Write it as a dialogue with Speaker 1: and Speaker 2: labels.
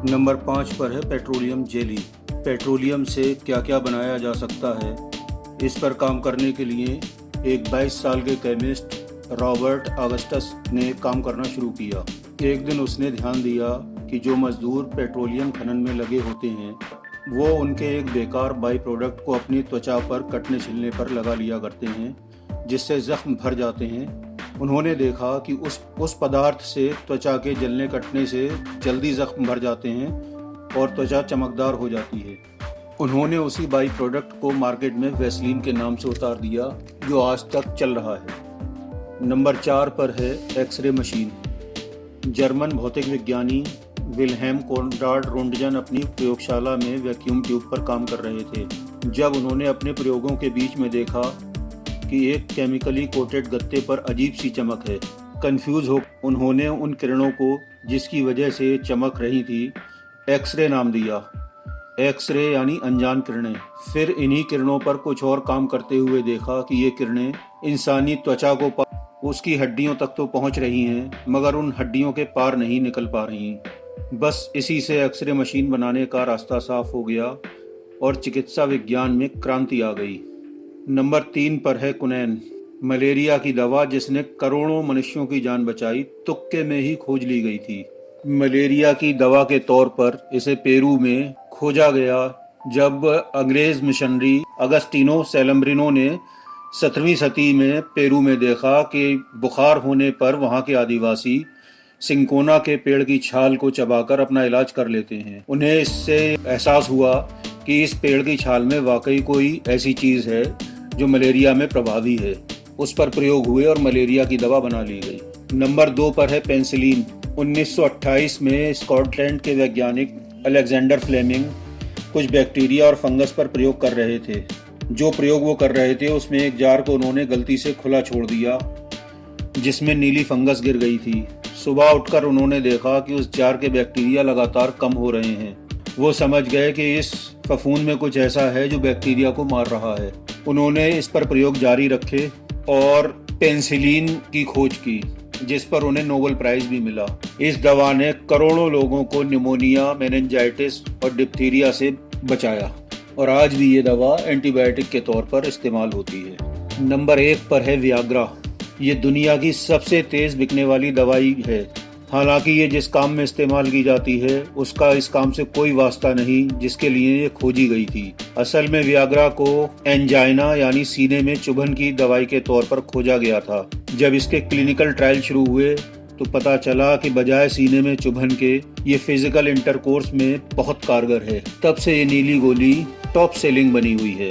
Speaker 1: Number 5 पर है petroleum jelly. Petroleum से क्या क्या बनाया जा सकता है, इस पर काम करने के लिए एक 22 साल के केमिस्ट रॉबर्ट ऑगस्टस ने काम करना शुरू किया। एक दिन उसने ध्यान दिया कि जो मजदूर पेट्रोलियम खनन में लगे होते हैं वो उनके एक बेकार बाई प्रोडक्ट को अपनी त्वचा पर कटने छिलने पर लगा लिया करते हैं, जिससे जख्म भर जाते हैं। उन्होंने देखा कि उस पदार्थ से त्वचा के जलने कटने से जल्दी जख्म भर जाते हैं और त्वचा चमकदार हो जाती है। उन्होंने उसी बाई प्रोडक्ट को मार्केट में वैसलीन के नाम से उतार दिया, जो आज तक चल रहा है। नंबर 4 पर है एक्सरे मशीन। जर्मन भौतिक विज्ञानी विल्हेम कोनराड रोंटगन अपनी प्रयोगशाला में वैक्यूम ट्यूब पर काम कर रहे थे जब उन्होंने अपने प्रयोगों के बीच में देखा कि एक केमिकली कोटेड गत्ते पर अजीब सी चमक है। कंफ्यूज हो उन्होंने उन किरणों को जिसकी वजह से चमक रही थी एक्सरे नाम दिया। एक्सरे यानी अनजान किरणें। फिर इन्हीं किरणों पर कुछ और काम करते हुए देखा कि ये किरणें इंसानी त्वचा को उसकी हड्डियों तक तो पहुंच रही हैं, मगर उन हड्डियों के पार नहीं निकल पा रही। बस इसी से एक्सरे मशीन बनाने का रास्ता साफ हो गया और चिकित्सा विज्ञान में क्रांति आ गई। नंबर 3 पर है कुनैन। मलेरिया की दवा जिसने करोड़ों मनुष्यों की जान बचाई, तुक्के में ही खोज ली गई थी। मलेरिया की दवा के तौर पर इसे पेरू में खोजा गया जब अंग्रेज मिशनरी अगस्टिनो सेलम्ब्रिनो ने 17वीं सदी में पेरू में देखा कि बुखार होने पर वहाँ के आदिवासी सिंकोना के पेड़ की छाल को चबाकर अपना इलाज कर लेते हैं। उन्हें इससे एहसास हुआ कि इस पेड़ की छाल में वाकई कोई ऐसी चीज़ है जो मलेरिया में प्रभावी है। उस पर प्रयोग हुए और मलेरिया की दवा बना ली गई। नंबर 2 पर है पेंसिलिन। 1928 में स्कॉटलैंड के वैज्ञानिक अलेक्जेंडर फ्लेमिंग कुछ बैक्टीरिया और फंगस पर प्रयोग कर रहे थे। जो प्रयोग वो कर रहे थे उसमें एक जार को उन्होंने गलती से खुला छोड़ दिया जिसमें नीली फंगस गिर गई थी। सुबह उठकर उन्होंने देखा कि उस जार के बैक्टीरिया लगातार कम हो रहे हैं। वो समझ गए कि इस फफूंद में कुछ ऐसा है जो बैक्टीरिया को मार रहा है। उन्होंने इस पर प्रयोग जारी रखे और पेंसिलिन की खोज की, जिस पर उन्हें नोबेल प्राइज भी मिला। इस दवा ने करोड़ों लोगों को निमोनिया, मेनिंजाइटिस और डिप्थीरिया से बचाया और आज भी ये दवा एंटीबायोटिक के तौर पर इस्तेमाल होती है। नंबर 1 पर है वियाग्रा। ये दुनिया की सबसे तेज बिकने वाली दवाई है। हालांकि ये जिस काम में इस्तेमाल की जाती है उसका इस काम से कोई वास्ता नहीं जिसके लिए ये खोजी गई थी। असल में वियाग्रा को एंजाइना यानी सीने में चुभन की दवाई के तौर पर खोजा गया था। जब इसके क्लिनिकल ट्रायल शुरू हुए तो पता चला कि बजाय सीने में चुभन के ये फिजिकल इंटरकोर्स में बहुत कारगर है। तब से ये नीली गोली टॉप सेलिंग बनी हुई है।